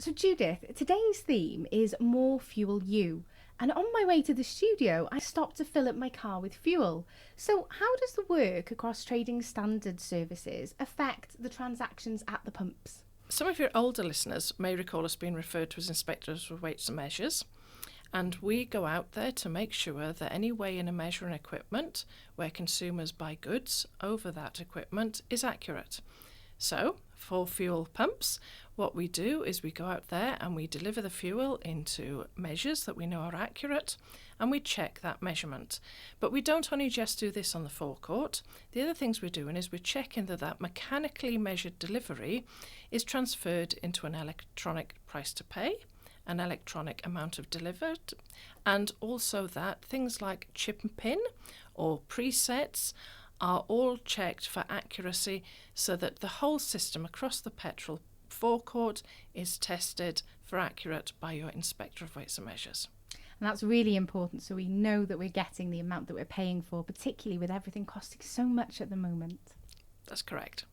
So Judith, today's theme is More Fuel You. And on my way to the studio, I stopped to fill up my car with fuel. So how does the work across trading standard services affect the transactions at the pumps? Some of your older listeners may recall us being referred to as inspectors of weights and measures. And we go out there to make sure that any weighing and measuring equipment where consumers buy goods over that equipment is accurate. So, for fuel pumps, what we do is we go out there and we deliver the fuel into measures that we know are accurate, and we check that measurement. But we don't only just do this on the forecourt. The other things we're doing is we're checking that mechanically measured delivery is transferred into an electronic price to pay, an electronic amount of delivered, and also that things like chip and pin or presets are all checked for accuracy so that the whole system across the petrol forecourt is tested for accurate by your inspector of weights and measures. And that's really important, so we know that we're getting the amount that we're paying for, particularly with everything costing so much at the moment. That's correct.